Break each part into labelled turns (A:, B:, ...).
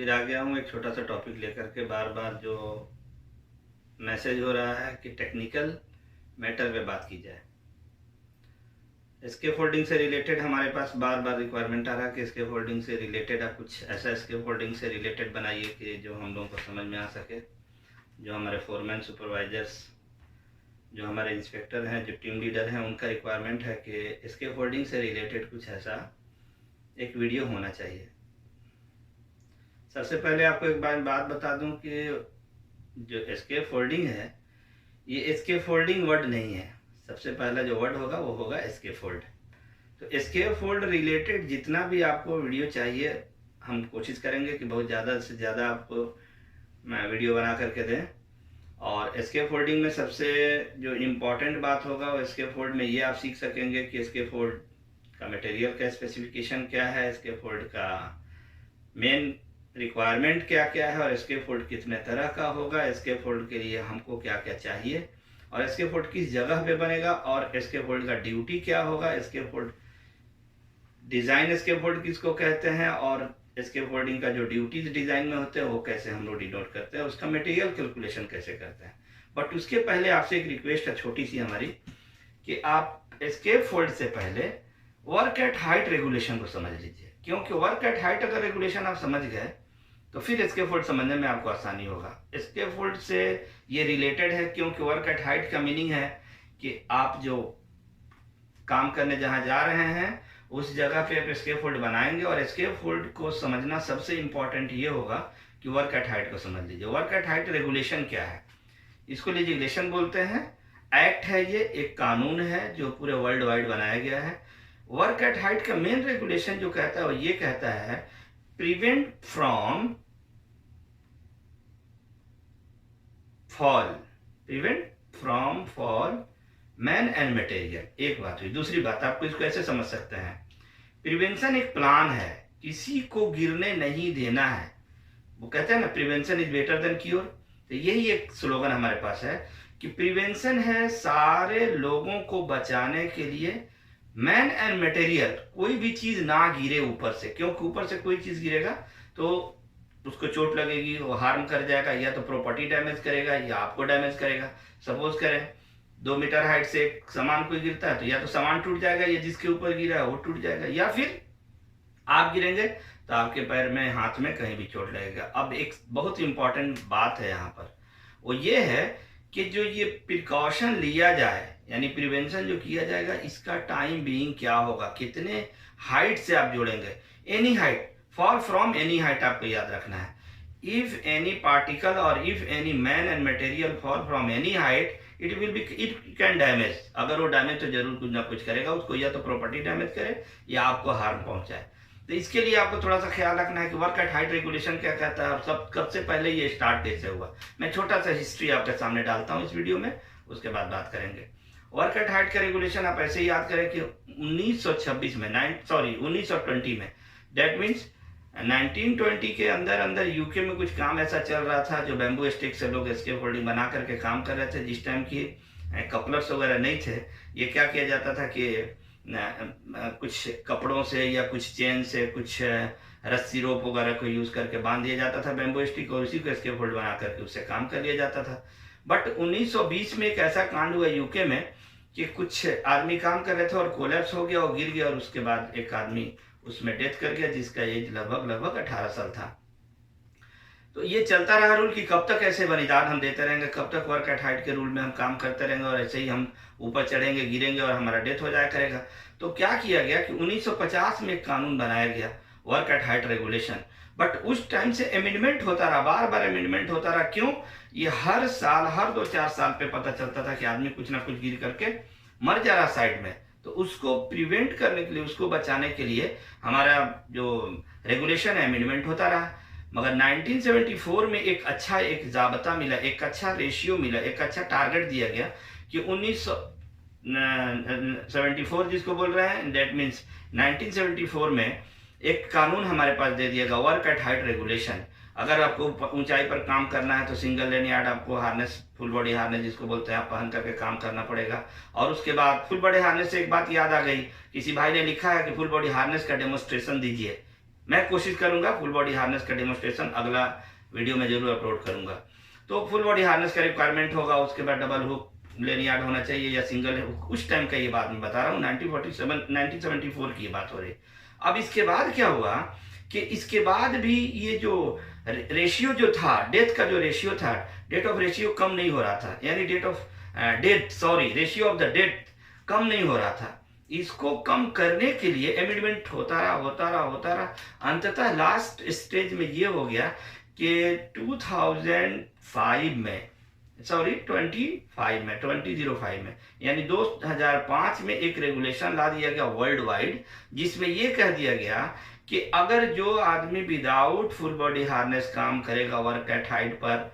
A: फिर आ गया हूँ एक छोटा सा टॉपिक लेकर के। बार बार जो मैसेज हो रहा है कि टेक्निकल मैटर पे बात की जाए। स्केप फोल्डिंग से रिलेटेड हमारे पास बार बार रिक्वायरमेंट आ रहा है कि स्केप फोल्डिंग से रिलेटेड आप कुछ ऐसा स्केप फोल्डिंग से रिलेटेड बनाइए कि जो हम लोगों को समझ में आ सके। जो हमारे फोरमैन, सुपरवाइजर्स, जो हमारे इंस्पेक्टर हैं, जो टीम लीडर हैं, उनका रिक्वायरमेंट है कि स्केप फोल्डिंग से रिलेटेड कुछ ऐसा एक वीडियो होना चाहिए। सबसे पहले आपको एक बात बता दूं कि जो एस्केप फोल्डिंग है, ये एस्केप फोल्डिंग वर्ड नहीं है। सबसे पहला जो वर्ड होगा वो होगा एस्केप फोल्ड। तो एस्केप फोल्ड रिलेटेड जितना भी आपको वीडियो चाहिए, हम कोशिश करेंगे कि बहुत ज़्यादा से ज़्यादा आपको वीडियो बना करके दें। और एस्केप फोल्डिंग में सबसे जो इम्पोर्टेंट बात होगा वो एस्केप फोल्ड में ये आप सीख सकेंगे कि एस्केप फोल्ड का मटेरियल का स्पेसिफिकेशन क्या है, एस्केप फोल्ड का मेन रिक्वायरमेंट क्या क्या है, और एस्केप फोल्ड कितने तरह का होगा, एस्केप फोल्ड के लिए हमको क्या क्या चाहिए, और एस्केप फोल्ड किस जगह पे बनेगा, और एस्केप फोल्ड का ड्यूटी क्या होगा, escape fold design escape fold किसको कहते हैं, और एस्केप फोल्डिंग का जो ड्यूटीज डिज़ाइन में होते हैं वो कैसे हम लोग डिनोट करते हैं, उसका मटेरियल कैलकुलेशन कैसे करते हैं। बट उसके पहले आपसे एक रिक्वेस्ट है छोटी सी हमारी, कि आप एस्केप फोल्ड से पहले वर्क एट हाइट रेगुलेशन को समझ लीजिए। क्योंकि वर्क एट हाइट अगर रेगुलेशन आप समझ गए तो फिर एस्केप फोल्ड समझने में आपको आसानी होगा। एस्केप फोल्ड से ये रिलेटेड है, क्योंकि वर्क एट हाइट का मीनिंग है कि आप जो काम करने जहाँ जा रहे हैं उस जगह पे आप एस्केप फोल्ड बनाएंगे। और एस्केप फोल्ड को समझना सबसे इंपॉर्टेंट ये होगा कि वर्क एट हाइट को समझ लीजिए। वर्क एट हाइट रेगुलेशन क्या है, इसको लेजिस्लेशन बोलते हैं। एक्ट है, ये एक कानून है जो पूरे वर्ल्ड वाइड बनाया गया है। वर्क एट हाइट का मेन रेगुलेशन जो कहता है वो ये कहता है, prevent from fall, prevent from fall man and material. एक बात हुई। दूसरी बात, आपको इसको ऐसे समझ सकते हैं, प्रिवेंशन एक प्लान है, किसी को गिरने नहीं देना है। वो कहते हैं ना, prevention is better than cure. तो यही एक स्लोगन हमारे पास है कि प्रिवेंशन है सारे लोगों को बचाने के लिए, मैन एंड मटेरियल, कोई भी चीज ना गिरे ऊपर से, क्योंकि ऊपर से कोई चीज गिरेगा तो उसको चोट लगेगी, वो हार्म कर जाएगा, या तो प्रॉपर्टी डैमेज करेगा या आपको डैमेज करेगा। सपोज करें 2 मीटर हाइट से एक सामान कोई गिरता है तो या तो सामान टूट जाएगा, या जिसके ऊपर गिरा है वो टूट जाएगा, या फिर आप गिरेंगे तो आपके पैर में, हाथ में कहीं भी चोट लगेगा। अब एक बहुत इंपॉर्टेंट बात है यहाँ पर, वो ये है कि जो ये प्रिकॉशन लिया जाए, यानी प्रिवेंशन जो किया जाएगा, इसका टाइम बीइंग क्या होगा, कितने हाइट से आप जोड़ेंगे। Any height, fall from any height, आपको याद रखना है। इफ एनी पार्टिकल और if any man and material fall from any height, it can damage. अगर वो डैमेज तो जरूर कुछ ना कुछ करेगा उसको, या तो प्रॉपर्टी डैमेज करे या आपको हार्म पहुंचाए। तो इसके लिए आपको थोड़ा सा ख्याल रखना है कि वर्क एट हाइट रेगुलेशन क्या कहता है, और सब कब से पहले ये स्टार्ट कैसे हुआ। मैं छोटा सा हिस्ट्री आपके सामने डालता हूँ इस वीडियो में, उसके बाद बात करेंगे। वर्क एट हाइट का रेगुलेशन आप ऐसे ही याद करें कि 1920 में, 1920 में, डेट मीन्स 1920 के अंदर यूके में कुछ काम ऐसा चल रहा था, जो बैम्बू स्टिक से लोग एस्केप फोल्डिंग बना करके काम कर रहे थे। जिस टाइम की कपलर्स वगैरह नहीं थे, ये क्या किया जाता था कि कुछ कपड़ों से या कुछ चेन से, कुछ रस्सी रोप वगैरह को यूज करके बांध दिया जाता था बैम्बू स्टिक, और उसी को एस्केप फोल्ड बना करके उससे काम कर लिया जाता था। बट 1920 में एक ऐसा कांड हुआ यूके में कि कुछ आदमी काम कर रहे थे और कोलैप्स हो गया और गिर गया, और उसके बाद एक आदमी उसमें डेथ कर गया जिसका एज लगभग 18 साल था। तो ये चलता रहा रूल कि कब तक ऐसे बलिदान हम देते रहेंगे, कब तक वर्क एट हाइट के रूल में हम काम करते रहेंगे, और ऐसे ही हम ऊपर चढ़ेंगे, गिरेंगे और हमारा डेथ हो जाया करेगा। तो क्या किया गया कि 1950 में एक कानून बनाया गया, work at height regulation. But उस टाइम से अमेंडमेंट होता रहा, बार बार अमेंडमेंट होता रहा। क्यों? ये हर साल, हर 2-4 साल पे पता चलता था कि आदमी कुछ ना कुछ गिर करके मर जा रहा साइड में। तो उसको प्रिवेंट करने के लिए, उसको बचाने के लिए हमारा जो रेगुलेशन है अमेंडमेंट होता रहा। मगर 1974 में एक जाबता मिला, एक अच्छा रेशियो मिला, एक अच्छा टारगेट दिया गया कि 1974 जिसको बोल रहे हैं, डेट मीन्स 1974 में एक कानून हमारे पास दे दिया गया, वर्क एट हाइट रेगुलेशन। अगर आपको ऊंचाई पर काम करना है तो सिंगल लेन यार्ड आपको हार्नेस, फुल बॉडी हार्नेस जिसको बोलते हैं, आप पहन करके काम करना पड़ेगा। और उसके बाद फुल बॉडी हार्नेस से एक बात याद आ गई, किसी भाई ने लिखा है कि फुल बॉडी हार्नेस का डेमोन्स्ट्रेशन दीजिए। मैं कोशिश करूंगा फुल बॉडी हार्नेस का डेमोस्ट्रेशन अगला वीडियो में जरूर अपलोड करूंगा। तो फुल बॉडी हार्नेस का रिक्वायरमेंट होगा, उसके बाद डबल हुक लेनियार्ड होना चाहिए या सिंगल हुक। उस टाइम का ये बात मैं बता रहा हूँ, 1974 की ये बात हो रही। अब इसके बाद क्या हुआ कि इसके बाद भी ये जो रेशियो जो था, डेथ का जो रेशियो था, डेट ऑफ रेशियो कम नहीं हो रहा था, यानी रेशियो ऑफ द डेथ कम नहीं हो रहा था। इसको कम करने के लिए एमेंडमेंट होता रहा, अंततः लास्ट स्टेज में ये हो गया कि 2005 में, सॉरी 2005 में यानी 2005 में एक रेगुलेशन ला दिया गया वर्ल्ड वाइड, जिसमें ये कह दिया गया कि अगर जो आदमी विदाउट फुल बॉडी हार्नेस काम करेगा वर्क एट हाइट पर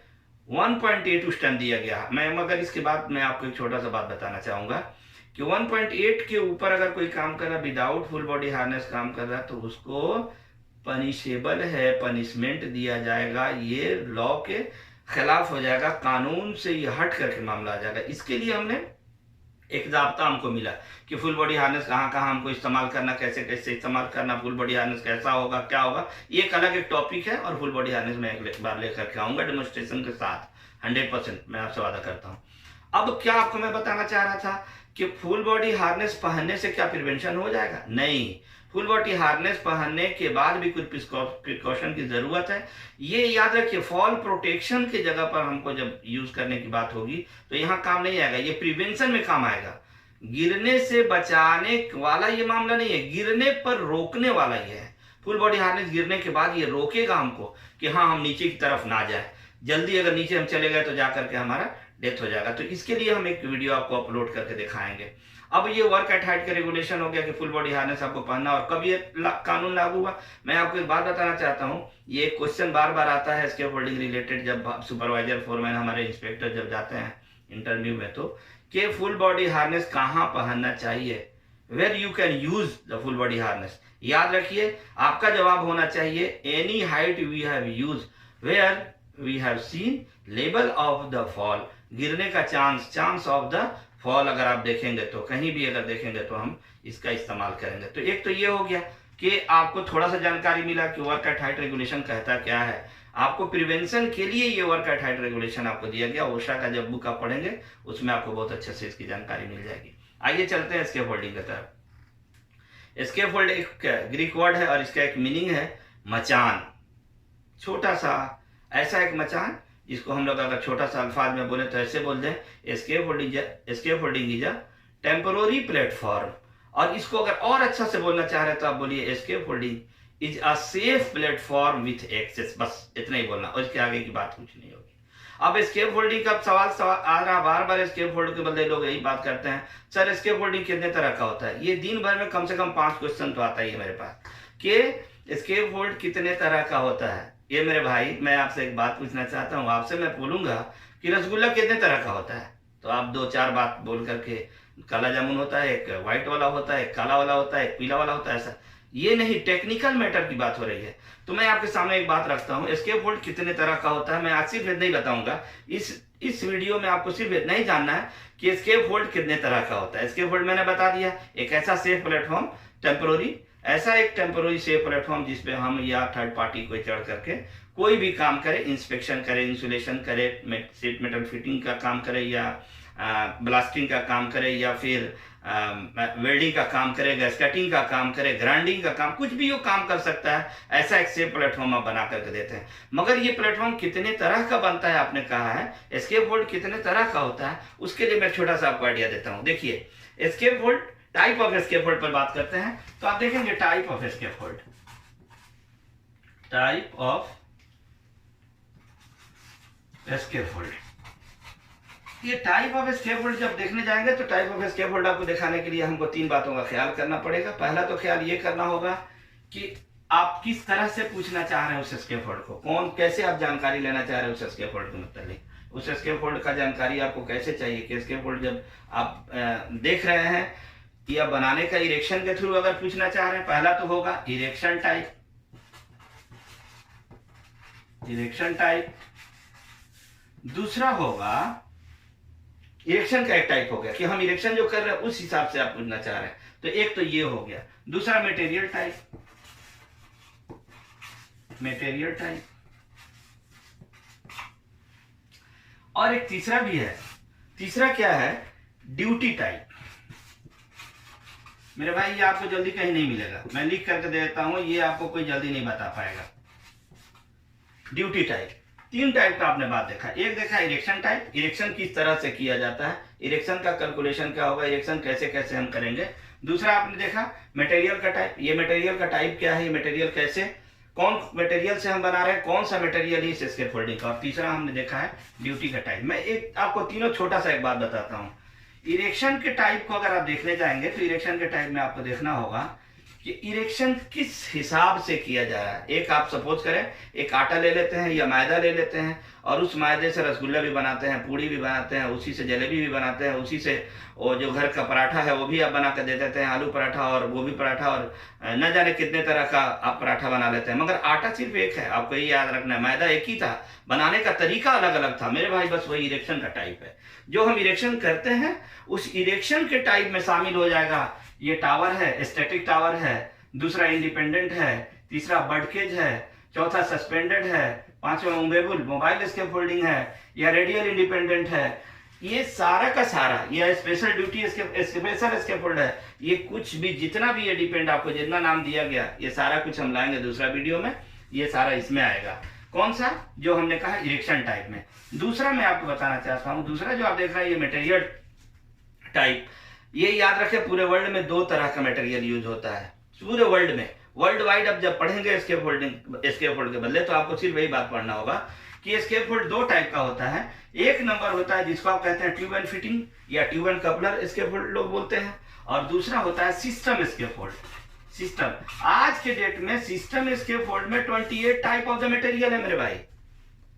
A: 1.8 स्टन दिया गया। मगर इसके बाद मैं आपको एक छोटा सा बात बताना चाहूंगा कि 1.8 के ऊपर अगर कोई काम कर रहा, विदाउट फुल बॉडी हार्नेस काम कर रहा, तो उसको पनिशेबल है, पनिशमेंट दिया जाएगा, ये लॉ के खिलाफ हो जाएगा, कानून से ये हट करके मामला आ जाएगा। इसके लिए हमने एक जाब्ता हमको मिला कि फुल बॉडी हार्नेस कहाँ कहाँ हमको इस्तेमाल करना, कैसे कैसे इस्तेमाल करना, फुल बॉडी हार्नेस कैसा होगा, क्या होगा, ये एक अलग एक टॉपिक है। और फुल बॉडी हार्नेस मैं एक बार लेकर के आऊंगा डेमोन्स्ट्रेशन के साथ, 100% मैं आपसे वादा करता हूँ। अब क्या आपको मैं बताना चाह रहा था कि फुल बॉडी हार्नेस पहनने से क्या प्रिवेंशन हो जाएगा? नहीं, फुल बॉडी हार्नेस पहनने के बाद भी कुछ प्रिकॉशन की जरूरत है। ये याद रखिए, फॉल प्रोटेक्शन की जगह पर हमको जब यूज करने की बात होगी तो यहाँ काम नहीं आएगा, ये प्रिवेंशन में काम आएगा। गिरने से बचाने वाला ये मामला नहीं है, गिरने पर रोकने वाला ये है। फुल बॉडी हार्नेस गिरने के बाद ये रोकेगा हमको कि हाँ हम नीचे की तरफ ना जाए, जल्दी अगर नीचे हम चले गए तो जाकर के हमारा डेथ हो जाएगा। तो इसके लिए हम एक वीडियो आपको अपलोड करके दिखाएंगे। अब ये वर्क एट हाइट का रेगुलेशन हो गया कि फुल बॉडी हार्नेस आपको पहनना, और कब ये कानून लागू हुआ, मैं आपको एक बात बताना चाहता हूँ। ये क्वेश्चन बार बार आता है स्केप होल्डिंग रिलेटेड, जब सुपरवाइजर फोरमैन हमारे इंस्पेक्टर जब जाते हैं इंटरव्यू में, तो कि फुल बॉडी हार्नेस कहाँ पहनना चाहिए, where you can use the full body harness. याद रखिए, आपका जवाब होना चाहिए any height we have use where we have seen level of the fall, गिरने का चांस ऑफ द फॉल अगर आप देखेंगे तो, कहीं भी अगर देखेंगे तो हम इसका इस्तेमाल करेंगे। तो एक तो ये हो गया कि आपको थोड़ा सा जानकारी मिला कि वर्क एट हाइट रेगुलेशन कहता क्या है। आपको प्रिवेंशन के लिए ये वर्क एट हाइट रेगुलेशन आपको दिया गया, ओशा का जब बुक आप पढ़ेंगे उसमें आपको बहुत अच्छे से इसकी जानकारी मिल जाएगी। आइए चलते हैं स्केप होल्डिंग की तरफ। स्केप होल्ड एक ग्रीक वर्ड है और इसका एक मीनिंग है मचान, छोटा सा ऐसा एक मचान, जिसको हम लोग अगर छोटा सा अल्फाज में बोले तो ऐसे बोल दें, escape holding is a temporary platform. और इसको अगर और अच्छा से बोलना चाह रहे तो आप बोलिए escape holding is a safe platform with access, बस इतना ही बोलना, और इसके आगे की बात कुछ नहीं होगी। अब एस्केप होल्डिंग का सवाल आ रहा, बार बार एस्केप होल्ड के बदले लोग यही बात करते हैं, सर एस्केप होल्डिंग कितने तरह का होता है? ये दिन भर में कम से कम 5 क्वेश्चन तो आता ही है मेरे पास कि एस्केप होल्ड कितने तरह का होता है। ये मेरे भाई, मैं आपसे एक बात पूछना चाहता हूँ, आपसे मैं बोलूंगा कि रसगुल्ला कितने तरह का होता है, तो आप 2-4 बात बोल करके, काला जामुन होता है, एक व्हाइट वाला होता है, एक काला वाला होता है, एक पीला वाला होता है, ऐसा ये नहीं, टेक्निकल मैटर की बात हो रही है। तो मैं आपके सामने एक बात रखता हूँ, एस्केप होल्ड कितने तरह का होता है। मैं आज सिर्फ इतना ही बताऊंगा, इस वीडियो में आपको सिर्फ इतना ही जानना है कि एस्केप होल्ड कितने तरह का होता है। एस्केप होल्ड मैंने बता दिया, एक ऐसा सेफ प्लेटफॉर्म, टेम्पोररी, ऐसा एक टेम्पोररी सेफ प्लेटफॉर्म जिसपे हम या थर्ड पार्टी को चढ़ करके कोई भी काम करे, इंस्पेक्शन करे, इंसुलेशन करे, सीट मेटल फिटिंग का काम करे, या ब्लास्टिंग का काम करे, या फिर वेल्डिंग का काम करे, गैसकटिंग का काम करे, ग्राइंडिंग का काम, कुछ भी वो काम कर सकता है, ऐसा एक सेफ प्लेटफॉर्म आप बना करके देते हैं। मगर ये प्लेटफॉर्म कितने तरह का बनता है आपने कहा है, एस्केप होल्ड कितने तरह का होता है, उसके लिए मैं छोटा सा आपको आइडिया देता हूँ। देखिए, escape hold, type of escape hold पर बात करते हैं, तो आप देखेंगे type of escape hold, type of escape hold. ये टाइप ऑफ एस्केप होल्ड जब देखने जाएंगे तो टाइप ऑफ एस्केप होल्ड आपको दिखाने के लिए हमको 3 बातों का ख्याल करना पड़ेगा। पहला तो ख्याल ये करना होगा कि आप किस तरह से पूछना चाह रहे हैं उस एस्केप होल्ड को, कौन कैसे आप जानकारी लेना चाह रहे हैं उस एस्केप होल्ड के मतलब, उस एस्केप होल्ड का जानकारी आपको कैसे चाहिए कि एस्केप होल्ड जब आप देख रहे हैं या बनाने का इरेक्शन के थ्रू अगर पूछना चाह रहे हैं, पहला तो होगा इरेक्शन टाइप, इरेक्शन टाइप। दूसरा होगा इरेक्शन का एक टाइप हो गया कि हम इरेक्शन जो कर रहे हैं उस हिसाब से आप पूछना चाह रहे हैं, तो एक तो ये हो गया। दूसरा मटेरियल टाइप, मटेरियल टाइप। और एक तीसरा भी है, तीसरा क्या है, ड्यूटी टाइप। मेरे भाई ये आपको जल्दी कहीं नहीं मिलेगा, मैं लिख करके दे देता हूं, ये आपको कोई जल्दी नहीं बता पाएगा। ड्यूटी टाइप, तीन टाइप का आपने बात देखा। एक देखा इरेक्शन टाइप, इरेक्शन किस तरह से किया जाता है, इरेक्शन का कैलकुलेशन क्या होगा, इरेक्शन कैसे कैसे हम करेंगे। दूसरा आपने देखा मटेरियल का टाइप, ये मटेरियल का टाइप क्या है, ये मटेरियल कैसे, कौन मटेरियल से हम बना रहे हैं, कौन सा मटेरियल है इस स्कैफोल्डिंग का। और तीसरा हमने देखा है ड्यूटी का टाइप। मैं एक आपको तीनों छोटा सा एक बात बताता हूँ। इरेक्शन के टाइप को अगर आप देखने जाएंगे तो इरेक्शन के टाइप में आपको देखना होगा कि इरेक्शन किस हिसाब से किया जा रहा है। एक आप सपोज करें एक आटा ले लेते हैं या मैदा ले लेते हैं और उस मैदे से रसगुल्ला भी बनाते हैं, पूड़ी भी बनाते हैं, उसी से जलेबी भी बनाते हैं, उसी से वो जो घर का पराठा है वो भी आप बना कर दे देते हैं, आलू पराठा और गोभी पराठा और न जाने कितने तरह का आप पराठा बना लेते हैं। मगर आटा सिर्फ एक है, आपको ये याद रखना है, मैदा एक ही था, बनाने का तरीका अलग अलग था। मेरे भाई बस वही इरेक्शन का टाइप है। जो हम इरेक्शन करते हैं उस इरेक्शन के टाइप में शामिल हो जाएगा ये टावर है, स्टैटिक टावर है, दूसरा इंडिपेंडेंट है, तीसरा बर्डकेज है, चौथा सस्पेंडेड है, पांचवा मूवेबल मोबाइल स्कैफोल्डिंग है, या रेडियल इंडिपेंडेंट है। ये सारा का सारा ये स्पेशल ड्यूटी स्पेशल स्कैफोल्ड है। ये कुछ भी जितना भी ये डिपेंड आपको जितना नाम दिया गया ये सारा कुछ हम लाएंगे दूसरा वीडियो में, ये सारा इसमें आएगा। कौन सा, जो हमने कहा इरेक्शन टाइप में। दूसरा मैं आपको बताना चाहता हूं, दूसरा जो आप देख रहे हैं ये मटेरियल टाइप, ये याद रखें पूरे वर्ल्ड में दो तरह का मटेरियल यूज होता है पूरे वर्ल्ड में। वर्ल्ड वाइड अब जब पढ़ेंगे स्कैफोल्ड के बदले तो आपको सिर्फ वही बात पढ़ना होगा कि स्कैफोल्ड दो टाइप का होता है। एक नंबर होता है जिसको आप कहते हैं ट्यूब एंड फिटिंग या ट्यूब एंड कपलर स्कैफोल्ड लोग बोलते हैं, और दूसरा होता है सिस्टम स्कैफोल्ड। सिस्टम, आज के डेट में सिस्टम स्कैफोल्ड में 28 टाइप ऑफ द मटेरियल है मेरे भाई।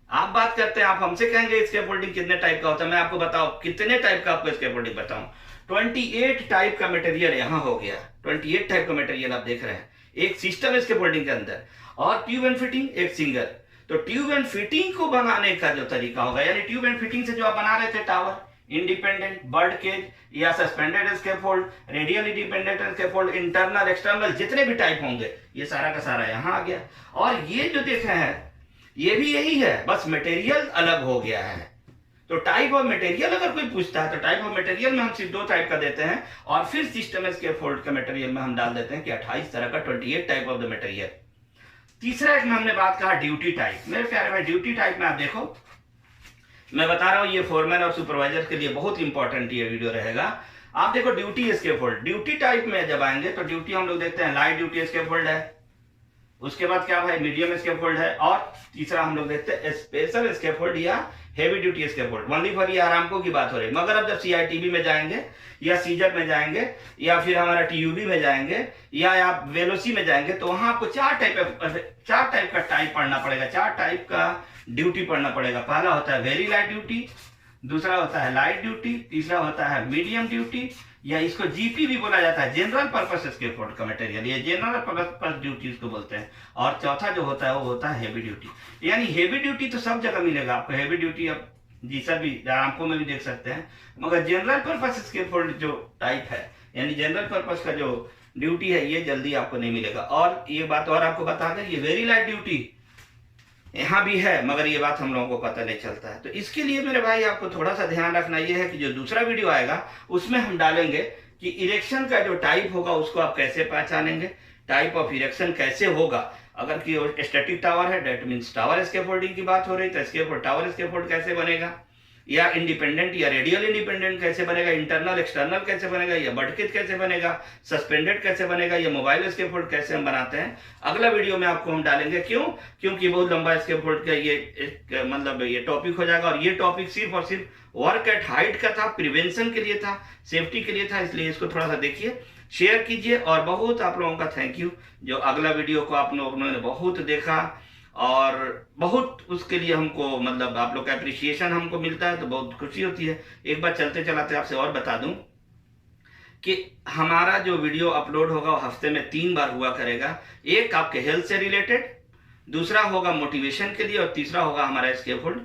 A: आप बात करते हैं, आप हमसे कहेंगे स्कैफोल्डिंग कितने टाइप का होता है, मैं आपको बताओ कितने टाइप का आपको स्कैफोल्डिंग बताऊं। 28 टाइप का मटेरियल यहां हो गया, 28 टाइप का मटेरियल आप देख रहे हैं एक सिस्टम स्कैफोल्डिंग के अंदर, और ट्यूब एंड फिटिंग एक सिंगल। तो ट्यूब एंड फिटिंग को बनाने का जो तरीका होगा, यानी ट्यूब एंड फिटिंग से जो आप बना रहे थे टावर, इंडिपेंडेंट, बर्ड केज या suspended scaffold, radial independent scaffold, internal external जितने भी टाइप होंगे ये सारा का सारा यहाँ आ गया। और ये जो देख रहे हैं ये भी यही है, बस मटेरियल अलग हो गया है। तो टाइप ऑफ मटेरियल अगर कोई पूछता है तो टाइप ऑफ मटेरियल में हम सिर्फ दो टाइप का देते हैं, और फिर सिस्टम स्कैफोल्ड का मटेरियल में हम डाल देते हैं कि 28 तरह का 28 टाइप ऑफ द मटेरियल। तीसरा एक में हमने बात कहा ड्यूटी टाइप। मेरे प्यारे भाई ड्यूटी टाइप में आप देखो, मैं बता रहा हूं ये फोरमैन और सुपरवाइजर के लिए बहुत इंपॉर्टेंट ये वीडियो रहेगा। आप देखो ड्यूटी स्कैफोल्ड, ड्यूटी टाइप में जब आएंगे तो ड्यूटी हम लोग देखते हैं लाइट ड्यूटी स्कैफोल्ड है, उसके बाद क्या भाई मीडियम स्कैफोल्ड है, और तीसरा हम लोग देखते हैं स्पेशल स्कैफोल्ड या heavy duty scaffold. Only for ये आरामको की बात हो रही है। मगर अब जब सीआईटीबी में जाएंगे या सीजर में जाएंगे या फिर हमारा टीयूबी में जाएंगे या आप वेलोसी में जाएंगे तो वहां आपको चार टाइप का टाइप पढ़ना पड़ेगा, चार टाइप का ड्यूटी पढ़ना पड़ेगा। पहला होता है वेरी लाइट ड्यूटी, दूसरा होता है लाइट ड्यूटी, तीसरा होता है मीडियम ड्यूटी या इसको जीपी भी बोला जाता है, जनरल पर्पस स्कैफोल्ड का मटेरियल, ये जनरल पर्पस ड्यूटी इसको बोलते हैं। और चौथा जो होता है वो होता है हेवी ड्यूटी। यानी हेवी ड्यूटी तो सब जगह मिलेगा आपको, हेवी ड्यूटी आप जी सर भी आरामको में भी देख सकते हैं, मगर जनरल पर्पस स्कैफोल्ड जो टाइप है यानी जनरल पर्पस का जो ड्यूटी है ये जल्दी आपको नहीं मिलेगा। और ये बात और आपको बता दें, ये वेरी लाइट ड्यूटी यहाँ भी है मगर ये बात हम लोगों को पता नहीं चलता है। तो इसके लिए मेरे भाई आपको थोड़ा सा ध्यान रखना ये है कि जो दूसरा वीडियो आएगा उसमें हम डालेंगे कि इरेक्शन का जो टाइप होगा उसको आप कैसे पहचानेंगे, टाइप ऑफ इरेक्शन कैसे होगा। अगर कि स्टैटिक टावर है डेट मीन्स टावर स्कैफोल्डिंग की बात हो रही तो स्कैफोल्ड टावर स्कैफोल्ड कैसे बनेगा, या इंडिपेंडेंट या रेडियल इंडिपेंडेंट कैसे बनेगा, इंटरनल एक्सटर्नल कैसे बनेगा, या बटकेज कैसे बनेगा, सस्पेंडेड कैसे बनेगा, या मोबाइल स्कैफोल्ड कैसे हम बनाते हैं, अगला वीडियो में आपको हम डालेंगे। क्यों? क्योंकि बहुत लंबा स्कैफोल्ड का ये मतलब ये टॉपिक हो जाएगा, और ये टॉपिक सिर्फ और सिर्फ वर्क एट हाइट का था, प्रिवेंशन के लिए था, सेफ्टी के लिए था, इसलिए इसको थोड़ा सा देखिए, शेयर कीजिए। और बहुत आप लोगों का थैंक यू जो अगला वीडियो को आप लोगों ने बहुत देखा और बहुत उसके लिए हमको मतलब आप लोग का अप्रिसिएशन हमको मिलता है तो बहुत खुशी होती है। एक बार चलते चलाते आपसे और बता दूं कि हमारा जो वीडियो अपलोड होगा वो हफ्ते में 3 बार हुआ करेगा। एक आपके हेल्थ से रिलेटेड, दूसरा होगा मोटिवेशन के लिए, और तीसरा होगा हमारा स्कैफोल्ड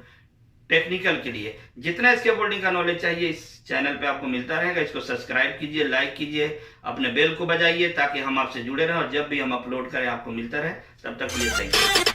A: टेक्निकल के लिए। जितना स्कैफोल्डिंग का नॉलेज चाहिए इस चैनल पे आपको मिलता रहेगा। इसको सब्सक्राइब कीजिए, लाइक कीजिए, अपने बेल को बजाइए ताकि हम आपसे जुड़े रहें और जब भी हम अपलोड करें आपको मिलता रहे। तब तक के लिए थैंक यू।